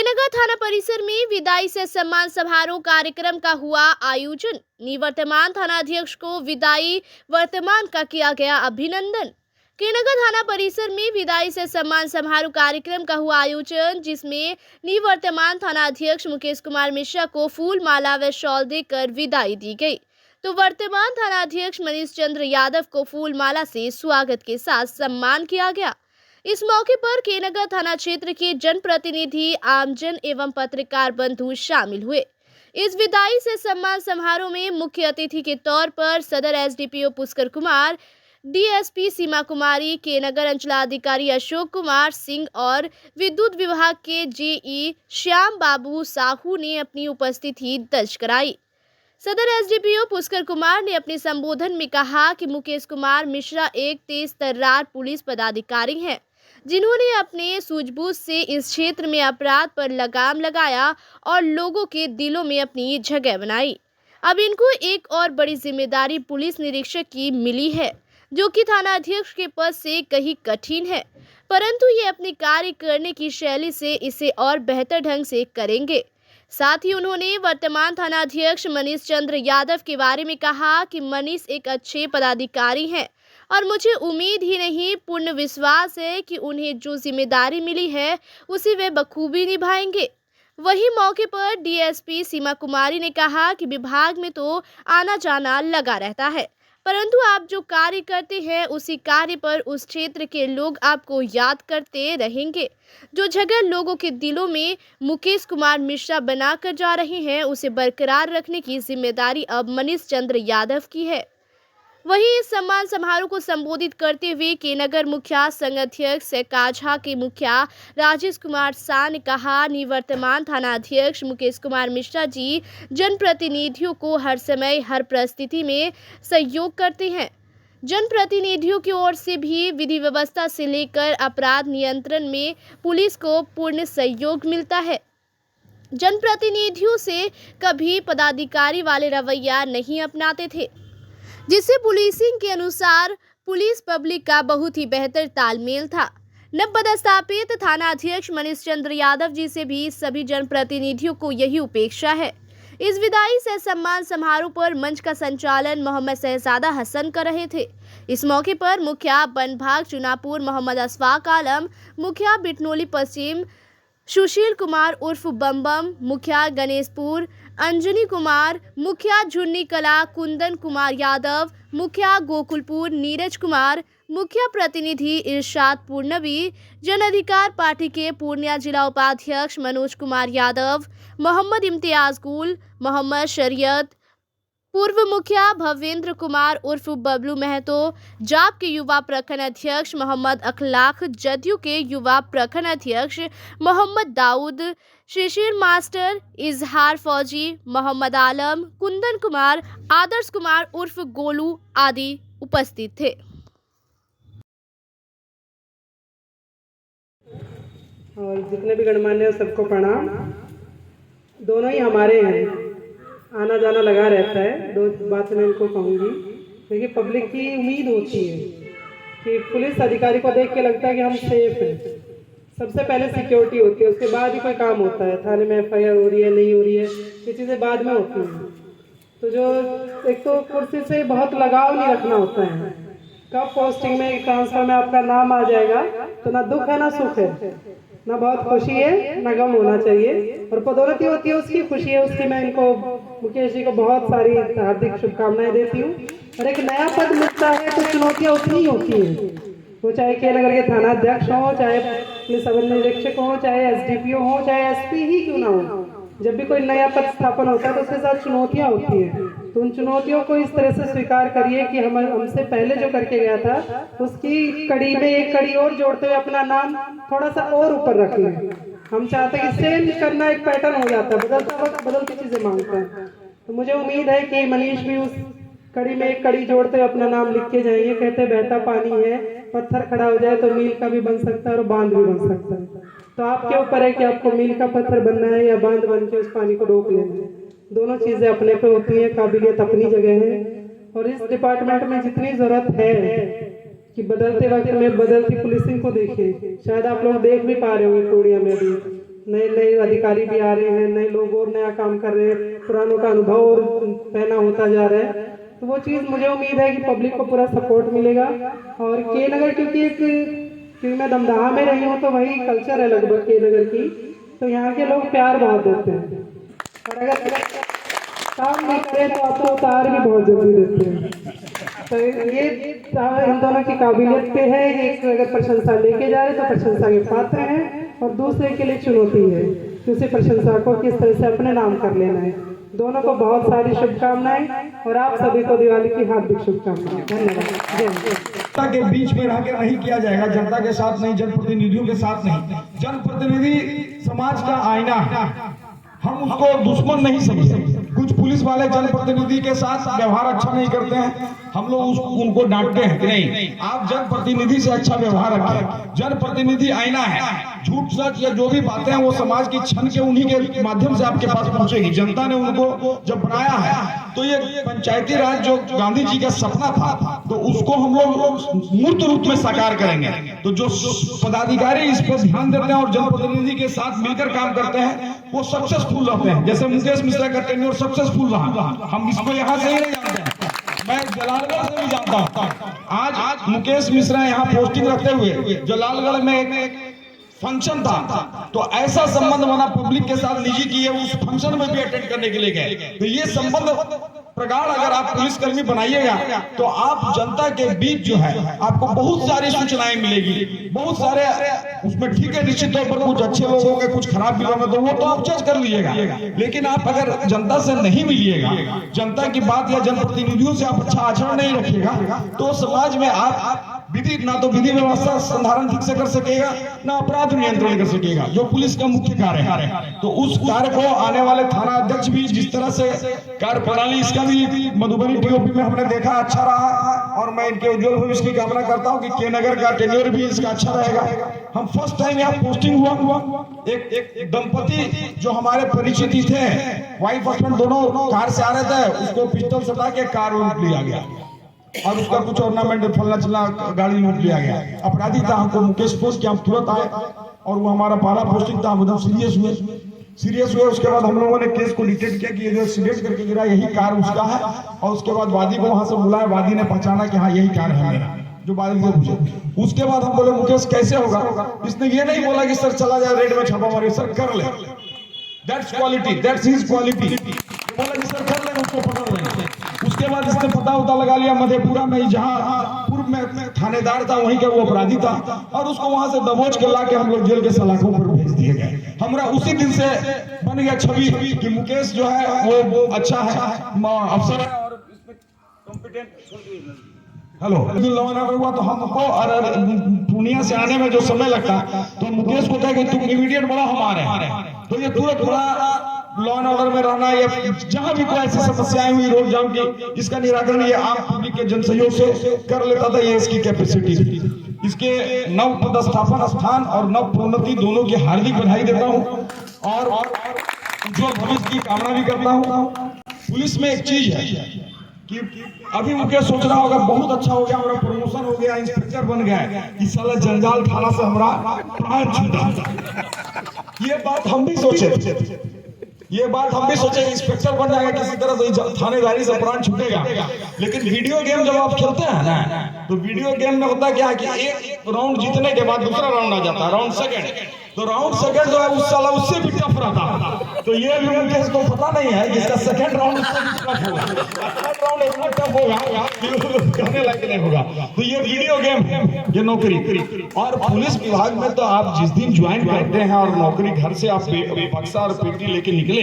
केनगर थाना परिसर में विदाई से सम्मान समारोह कार्यक्रम का हुआ आयोजन। निवर्तमान थानाध्यक्ष को विदाई वर्तमान का किया गया अभिनंदन। केनगर थाना परिसर में विदाई से सम्मान समारोह कार्यक्रम का हुआ आयोजन, जिसमें निवर्तमान थानाध्यक्ष मुकेश कुमार मिश्रा को फूल माला व शॉल देकर विदाई दी गई, तो वर्तमान थानाध्यक्ष मनीष चंद्र यादव को फूल माला से स्वागत के साथ सम्मान किया गया। इस मौके पर केनगर थाना क्षेत्र के जनप्रतिनिधि, आमजन एवं पत्रकार बंधु शामिल हुए। इस विदाई से सम्मान समारोह में मुख्य अतिथि के तौर पर सदर एसडीपीओ पुष्कर कुमार, डीएसपी सीमा कुमारी, केनगर अंचलाधिकारी अशोक कुमार सिंह और विद्युत विभाग के जेई श्याम बाबू साहू ने अपनी उपस्थिति दर्ज कराई। सदर एसडीपीओ पुष्कर कुमार ने अपने संबोधन में कहा कि मुकेश कुमार मिश्रा एक तेज तर्रार पुलिस पदाधिकारी हैं, जिन्होंने अपने सूझबूझ से इस क्षेत्र में अपराध पर लगाम लगाया और लोगों के दिलों में अपनी जगह बनाई। अब इनको एक और बड़ी जिम्मेदारी पुलिस निरीक्षक की मिली है, जो कि थानाध्यक्ष के पद से कहीं कठिन है, परंतु ये अपने कार्य करने की शैली से इसे और बेहतर ढंग से करेंगे। साथ ही उन्होंने वर्तमान थानाध्यक्ष मनीष चंद्र यादव के बारे में कहा कि मनीष एक अच्छे पदाधिकारी हैं और मुझे उम्मीद ही नहीं, पूर्ण विश्वास है कि उन्हें जो जिम्मेदारी मिली है उसे वे बखूबी निभाएंगे। वहीं मौके पर डीएसपी सीमा कुमारी ने कहा कि विभाग में तो आना जाना लगा रहता है, परंतु आप जो कार्य करते हैं उसी कार्य पर उस क्षेत्र के लोग आपको याद करते रहेंगे। जो जगह लोगों के दिलों में मुकेश कुमार मिश्रा बनाकर जा रहे हैं, उसे बरकरार रखने की जिम्मेदारी अब मनीष चंद्र यादव की है। वहीं इस सम्मान समारोह को संबोधित करते हुए केनगर मुखिया संघ अध्यक्ष काझा के मुखिया राजेश कुमार शाह ने कहा, निवर्तमान थानाध्यक्ष मुकेश कुमार मिश्रा जी जनप्रतिनिधियों को हर समय हर परिस्थिति में सहयोग करते हैं। जनप्रतिनिधियों की ओर से भी विधि व्यवस्था से लेकर अपराध नियंत्रण में पुलिस को पूर्ण सहयोग मिलता है। जनप्रतिनिधियों से कभी पदाधिकारी वाले रवैया नहीं अपनाते थे, जिससे पुलिसिंग के अनुसार पुलिस पब्लिक का बहुत ही बेहतर तालमेल था। नवपदस्थापित थानाध्यक्ष मनीष चंद्र यादव जी से भी सभी जनप्रतिनिधियों को यही अपेक्षा है। इस विदाई से सम्मान समारोह पर मंच का संचालन मोहम्मद शहजादा हसन कर रहे थे। इस मौके पर मुखिया बनभाग चुनापुर मोहम्मद अशफाक आलम, मुखिया बिटनोली पश्चिम सुशील कुमार उर्फ बम, मुखिया गणेशपुर अंजनी कुमार, मुखिया झुन्नी कला कुंदन कुमार यादव, मुखिया गोकुलपुर नीरज कुमार, मुखिया प्रतिनिधि इरशाद पूर्णवी, जन अधिकार पार्टी के पूर्णिया जिला उपाध्यक्ष मनोज कुमार यादव, मोहम्मद इम्तियाज गुल, मोहम्मद शरीयत, पूर्व मुखिया भवेंद्र कुमार उर्फ बबलू महतो, जाप के युवा प्रखंड अध्यक्ष मोहम्मद अखलाक, जदयू के युवा प्रखंड अध्यक्ष मोहम्मद दाऊद, शिशिर मास्टर, इजहार फौजी, मोहम्मद आलम, कुंदन कुमार, आदर्श कुमार उर्फ गोलू आदि उपस्थित थे। और जितने भी गणमान्य सबको प्रणाम। दोनों ही हमारे हैं, आना जाना लगा रहता है। दो बात मैं इनको कहूँगी। देखिए, पब्लिक की उम्मीद होती है कि पुलिस अधिकारी को देख के लगता है कि हम सेफ हैं। सबसे पहले सिक्योरिटी होती है, उसके बाद ही कोई काम होता है। थाने में एफआईआर हो रही है, नहीं हो रही है, ये चीज़ें बाद में होती हैं। तो जो एक तो कुर्सी से बहुत लगाव नहीं रखना होता है। कब पोस्टिंग में, ट्रांसफर में आपका नाम आ जाएगा तो ना दुख है ना सुख है, ना बहुत खुशी है ना गम होना चाहिए। और पदोन्नति होती है, उसकी खुशी है, उसकी मैं इनको मुकेश जी को बहुत सारी हार्दिक शुभकामनाएं देती हूँ। और एक नया पद मिलता है तो चुनौतियाँ उतनी होती हैं, वो चाहे केनगर के थानाध्यक्ष हो, चाहे पुलिस सब निरीक्षक हो, चाहे एसडीपीओ हो, चाहे एसपी ही क्यों ना हो। जब भी कोई नया पद स्थापन होता है तो उसके साथ चुनौतियाँ होती हैं। तो उन चुनौतियों को इस तरह से स्वीकार करिए कि हमसे पहले जो करके गया था उसकी कड़ी में एक कड़ी और जोड़ते हुए अपना नाम थोड़ा सा और ऊपर रख लें। हम चाहते हैं कि सेम करना एक पैटर्न हो जाता है, बदलता वक्त बदलती चीज़ें मांगता है। तो मुझे उम्मीद है कि मनीष भी उस कड़ी में एक कड़ी जोड़ते हुए अपना नाम लिख के जाएंगे। कहते बहता पानी है, पत्थर खड़ा हो जाए तो मील का भी बन सकता है और बांध भी बन सकता है। तो आपके ऊपर है कि आपको मील का पत्थर बनना है या बांध बन के उस पानी को रोक लेना है। दोनों चीज़ें अपने पे होती हैं, काबिलियत अपनी जगह है। और इस डिपार्टमेंट में जितनी ज़रूरत है कि बदलते वक्त में बदलती पुलिसिंग को देखिए। शायद आप लोग देख भी पा रहे होंगे पूर्णिया में भी नए नए अधिकारी भी आ रहे हैं, नए लोग और नया काम कर रहे हैं, पुरानों का अनुभव और पहना होता जा रहा है। तो वो चीज़ मुझे उम्मीद है कि पब्लिक को पूरा सपोर्ट मिलेगा। और के नगर क्योंकि मैं दमदहा में रही हूँ तो वही कल्चर है लगभग के नगर की, तो यहाँ के लोग प्यार बहुत देते हैं और अगर काम नहीं करें तो आपको उतार भी बहुत जल्दी देते हैं। तो ये इन दोनों की काबिलियत पे है, एक अगर प्रशंसा लेके जा रहे तो प्रशंसा के पात्र हैं और दूसरे के लिए चुनौती है कि उसी प्रशंसा को किस तरह से अपने नाम कर लेना है। दोनों को बहुत सारी शुभकामनाएं और आप सभी को दिवाली की हार्दिक शुभकामनाएं। धन्यवाद। जनता के बीच में रहकर नहीं किया जाएगा, जनता के साथ नहीं, जनप्रतिनिधियों के साथ नहीं। जनप्रतिनिधि समाज का आईना है, हम उसको दुश्मन नहीं समझते। कुछ पुलिस वाले जनप्रतिनिधि के साथ व्यवहार अच्छा नहीं करते हैं, हम लोग उनको डांटते हैं कि नहीं, आप जनप्रतिनिधि से अच्छा व्यवहार रखें। जनप्रतिनिधि आईना है, झूठ सच या जो भी बातें हैं वो समाज की छन के उन्हीं के माध्यम से आपके पास पहुंचेगी। जनता ने उनको जब बनाया है तो ये पंचायती राज जो गांधी जी का सपना था तो उसको हम लोग मूर्त रूप में साकार करेंगे। तो जो पदाधिकारी इस पर ध्यान देते हैं और जनप्रतिनिधि के साथ मिलकर काम करते हैं वो सक्सेसफुल रहते हैं। जैसे मुकेश मिश्रा का टेन्योर सक्सेसफुल रहा, हम इसको यहाँ से ही नहीं जानते हैं, मैं जलालगढ़ से भी जानता हूँ। आज मुकेश मिश्रा यहाँ पोस्टिंग रखते हुए जलालगढ़ में एक फंक्शन था तो ऐसा संबंध बना पब्लिक के साथ निजी की है, उस फंक्शन में भी अटेंड करने के लिए गए। तो ये संबंध प्रगाढ़ अगर आप पुलिसकर्मी बनाइएगा तो आप जनता के बीच जो है आपको बहुत सारी सूचनाएं मिलेगी, बहुत सारे उसमें ठीक है निश्चित तौर पर कुछ अच्छे लोग होंगे, कुछ खराब भी होंगे, तो वो तो आप जज कर लीजिएगा। लेकिन आप अगर जनता से नहीं मिलिएगा, जनता की बात या जनप्रतिनिधियों से आप अच्छा आचरण नहीं रखिएगा तो समाज में आप विधि ना तो विधि व्यवस्था संधारण ठीक से कर सकेगा ना अपराध नियंत्रण कर सकेगा, जो पुलिस का मुख्य कार्य है। तो उस कार्य को आने वाले थाना अध्यक्ष भी जिस तरह से कार्य प्रणाली इसका भी मधुबनी टीओपी में हमने देखा अच्छा रहा और मैं इनके उज्जवल भविष्य की कामना करता हूं कि के नगर का टेन्योर भी इसका अच्छा रहेगा। हम फर्स्ट टाइम यहाँ पोस्टिंग हुआ एक दंपति जो हमारे परिचित ही थे, वाइफ हस्बैंड दोनों कार से आ रहे थे, उसको पिस्टल सटा के कार लूट लिया गया और उसका कुछ ऑर्नामेंट फलना चलना गाड़ी लूट लिया गया। अपराधी था, हमको मुकेश फोर्स के हम तुरंत आए और वो हमारा पहला पोस्टिंग था, हम एकदम सीरियस हुए। उसके बाद हम लोगों ने केस को डिटेक्ट किया कि ये जो एक्सीडेंट करके गिरा यही कार उसका है और उसके बाद वादी को वहां से बुलाया, वादी ने पहचाना कि हाँ यही कार है मेरा, जो वादी से पूछे। उसके बाद हम बोले मुकेश कैसे होगा, इसने ये नहीं बोला कि सर चला जाए रेड में छापा मारे, सर कर ले, that's quality, that's his quality. बोला कि सर कर ले, उसको पकड़ लेंगे। उसके बाद इसने पता लगा लिया मधेपुरा में जहाँ पूर्व में थानेदार था वहीं का वो अपराधी था और उसको वहां से दबोच के लाके हम लोग जेल के सलाखों पर भेज दिए गए। हमरा उसी दिन से बन गया छवि कि मुकेश जो है वो अच्छा है, अफसर है और इसमें competent. Hello law and order हुआ तो हमको पूर्णिया से आने में जो समय लगता तो मुकेश को कहे कि तुम इमीडिएट बड़ा हमारे हैं, तो ये तुरंत बड़ा लॉ एंड ऑर्डर में रहना या जहां भी कोई ऐसी समस्याएं हुई रोड जाम की, इसका निराकरण ये आम पब्लिक के जनसहयोग से कर लेता था। ये इसकी कैपेसिटी, इसके नव पदस्थापन स्थान और नव प्रोन्नति दोनों की हार्दिक बधाई देता हूँ और उज्जवल भविष्य की कामना भी करता हूँ। पुलिस में एक चीज है कि अभी मुझे सोच रहा होगा बहुत अच्छा हो गया, हमारा प्रमोशन हो गया, इंस्पेक्टर बन गया, इस साल जंजाल थाना से हमारा प्राण छूटा। ये बात हम भी सोचे, ये बात हम भी सोचे इंस्पेक्टर बन जाएगा किसी तरह से थानेदारी से प्राण छूटेगा। लेकिन वीडियो गेम जब आप खेलते हैं ना तो वीडियो गेम में होता क्या है कि एक राउंड जीतने के बाद दूसरा राउंड आ जाता है, राउंड सेकंड, तो राउंड सेकंड जो है उस साला उससे भी टफ रहता है। तो ये भी मुकेश को पता नहीं है कि इसका सेकंड राउंड उससे भी टफ होगा, थर्ड राउंड इतना टफ होगा कि करने लायक नहीं होगा। तो ये वीडियो गेम है, ये नौकरी। और पुलिस विभाग में तो आप जिस दिन ज्वाइन करते हैं और नौकरी घर से आप बक्सा और पेटी लेके निकले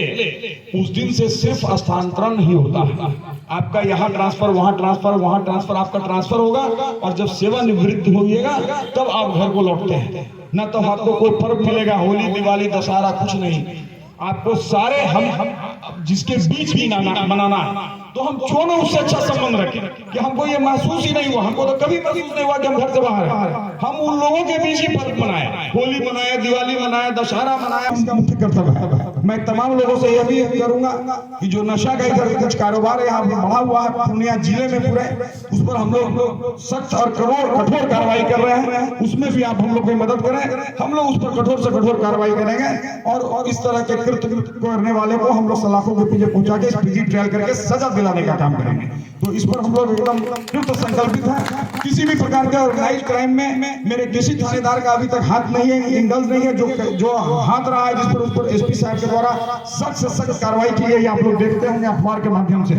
उस दिन से सिर्फ स्थानांतरण ही होता है। आपका यहाँ ट्रांसफर, वहाँ ट्रांसफर, वहाँ ट्रांसफर, आपका ट्रांसफर होगा और जब सेवानिवृत्त होइएगा तब आप घर को लौटते हैं। न तो आपको कोई पर्व मिलेगा, होली दिवाली दशहरा कुछ नहीं, आपको सारे हम जिसके बीच भी मनाना तो हम क्यों ना उससे अच्छा संबंध रखें कि हमको ये महसूस ही नहीं हुआ, हमको तो कभी महसूस नहीं हुआ कि हम घर से बाहर हैं। हम उन लोगों के बीच ही पर्व मनाए, होली मनाए, दिवाली मनाए, दशहरा मनाए, इसका मुख्य कर्तव्य है। मैं तमाम लोगों से यह भी करूंगा कि जो नशा का इधर कुछ कारोबार है यहाँ बढ़ा हुआ है पूर्णिया जिले में पूरे, उस पर हम लोग सख्त और कठोर कार्रवाई कर रहे हैं, उसमें भी आप हम लोग की मदद करें। हम लोग उस पर कठोर से कठोर कार्रवाई करेंगे और इस तरह के कृत्य करने वाले को हम लोग सलाखों के पीछे पहुंचा के स्पीडी ट्रायल करके सजा दिलाने का काम करेंगे। तो इस पर हम लोग एकदम युक्त संकल्पित हैं। किसी भी प्रकार के ऑर्गेनाइज क्राइम में मेरे किसी थानेदार का अभी तक हाथ नहीं है, इंडल्ज नहीं है। जो हाथ रहा है जिस पर उस पर एसपी साहब के द्वारा सख्त से सख्त कार्रवाई की गई, आप लोग देखते होंगे अखबार के माध्यम से।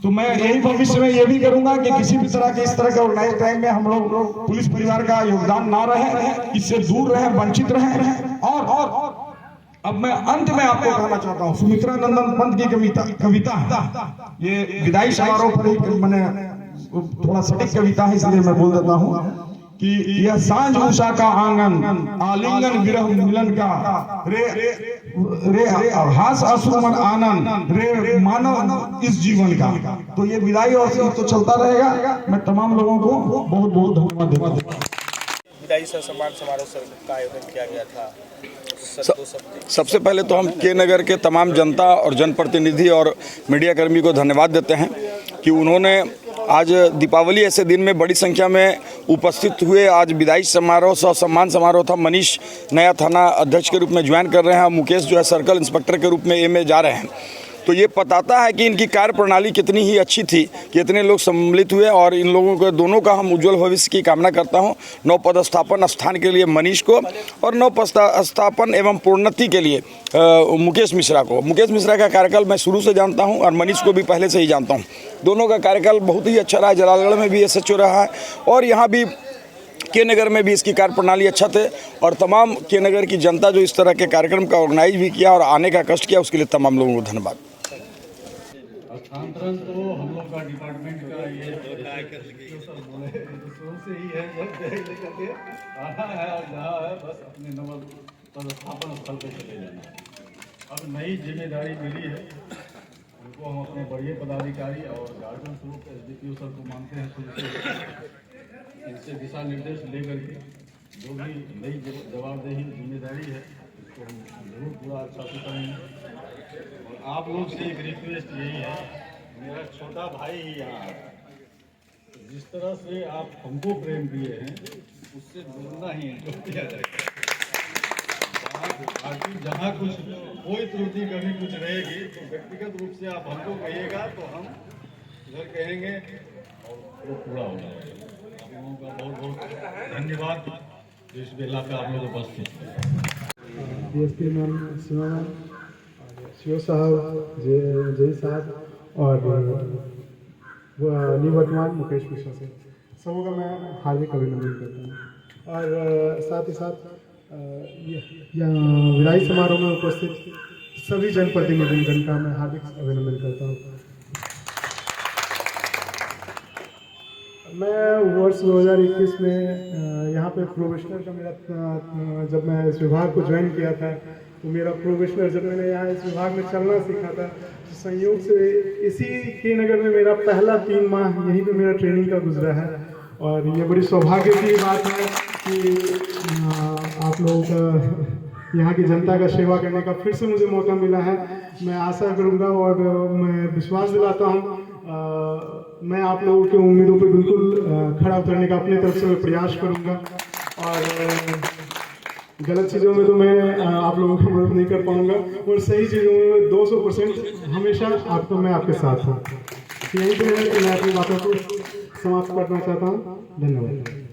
तो मैं यही भविष्य में ये भी करूंगा कि किसी भी तरह के इस तरह के ऑर्गेनाइज क्राइम में हम लोग पुलिस परिवार का योगदान ना रहे, इससे दूर रहे, वंचित रहे। और अब मैं अंत में आपको कहना चाहता हूँ, सुमित्रा नंदन पंत की कविता ये विदाई समारोह पर ही मैंने थोड़ा सटीक कविता है इसलिए मैं बोल देता हूँ कि यह सांझ उषा का आंगन, आलिंगन विरह मिलन का, रे हास अश्रुमन आनंद, रे मानव इस जीवन का। तो ये विदाई और तो चलता रहेगा। मैं तमाम लोगों को बहुत बहुत धन्यवाद देता हूँ। विदाई सम्मान समारोह का आयोजन किया गया था। सबसे पहले तो हम के नगर के तमाम जनता और जनप्रतिनिधि और मीडिया कर्मी को धन्यवाद देते हैं कि उन्होंने आज दीपावली ऐसे दिन में बड़ी संख्या में उपस्थित हुए। आज विदाई समारोह सम्मान समारोह था। मनीष नया थाना अध्यक्ष के रूप में ज्वाइन कर रहे हैं, मुकेश जो है सर्कल इंस्पेक्टर के रूप में एमए जा रहे हैं। तो ये बताता है कि इनकी कार्य प्रणाली कितनी ही अच्छी थी कि इतने लोग सम्मिलित हुए और इन लोगों के दोनों का हम उज्जवल भविष्य की कामना करता हूं। नव पदस्थापन स्थान के लिए मनीष को और नव पदस्थापन एवं प्रोन्नति के लिए मुकेश मिश्रा को। मुकेश मिश्रा का कार्यकाल मैं शुरू से जानता हूं और मनीष को भी पहले से ही जानता हूं। दोनों का कार्यकाल बहुत ही अच्छा रहा है। जलालगढ़ में भी SHO रहा है और यहाँ भी के नगर में भी इसकी कार्य प्रणाली अच्छा थे और तमाम के नगर की जनता जो इस तरह के कार्यक्रम का ऑर्गेनाइज भी किया और आने का कष्ट किया, उसके लिए तमाम लोगों को धन्यवाद। स्थानांतरण तो हम लोग का डिपार्टमेंट का ये शुरू से ही है, लेकर के आना है और जहाँ है बस अपने नव पदस्थापन स्थल पर चले जाना। अब नई जिम्मेदारी मिली है, उनको हम अपने बड़े पदाधिकारी और गार्जियन स्वरूप SDPO सर को मानते हैं। शुरू से इनसे दिशा निर्देश लेकर के जो भी नई जवाबदेही जिम्मेदारी है उसको हम जरूर पूरा अच्छा से करेंगे। और आप लोग से एक रिक्वेस्ट यही है, मेरा छोटा भाई ही यहाँ है, जिस तरह से आप हमको प्रेम दिए हैं उससे दुगना ही एंजॉय किया जाएगा। बाकी जहाँ कुछ कोई त्रुटि कभी कुछ रहेगी तो व्यक्तिगत रूप से आप हमको कहिएगा तो हम इधर कहेंगे और वो पूरा हो जाएगा। आप लोगों का बहुत बहुत धन्यवाद जो इस बेला पे आप लोग उपस्थित हैं। DSP मैम, सीमा मैम, CO साहब, जय साहब और निवर्तमान मुकेश मिश्रा से सबों का मैं हार्दिक अभिनंदन करता हूँ। और साथ ही साथ विदाई समारोह में उपस्थित सभी जनप्रतिनिधिगण का मैं हार्दिक अभिनंदन करता हूँ। मैं वर्ष 2021 में यहाँ पे प्रोबेशनर का मेरा जब मैं इस विभाग को ज्वाइन किया था तो मेरा प्रोबेशनर जब मैंने यहाँ इस विभाग में चलना सीखा था तो संयोग से इसी के नगर में मेरा पहला 3 माह यहीं पे मेरा ट्रेनिंग का गुजरा है। और ये बड़ी सौभाग्य की बात है कि आप लोगों का यहाँ की जनता का सेवा करने का फिर से मुझे मौका मिला है। मैं आशा करूँगा और मैं विश्वास दिलाता हूँ मैं आप लोगों की उम्मीदों पर बिल्कुल खड़ा उतरने का अपनी तरफ से मैं प्रयास करूँगा। और गलत चीज़ों में तो मैं आप लोगों की मदद नहीं कर पाऊँगा और सही चीज़ों में 200% हमेशा मैं आपके साथ हूँ। यहीं पे मैं अपनी बातों को समाप्त करना चाहता हूँ। धन्यवाद।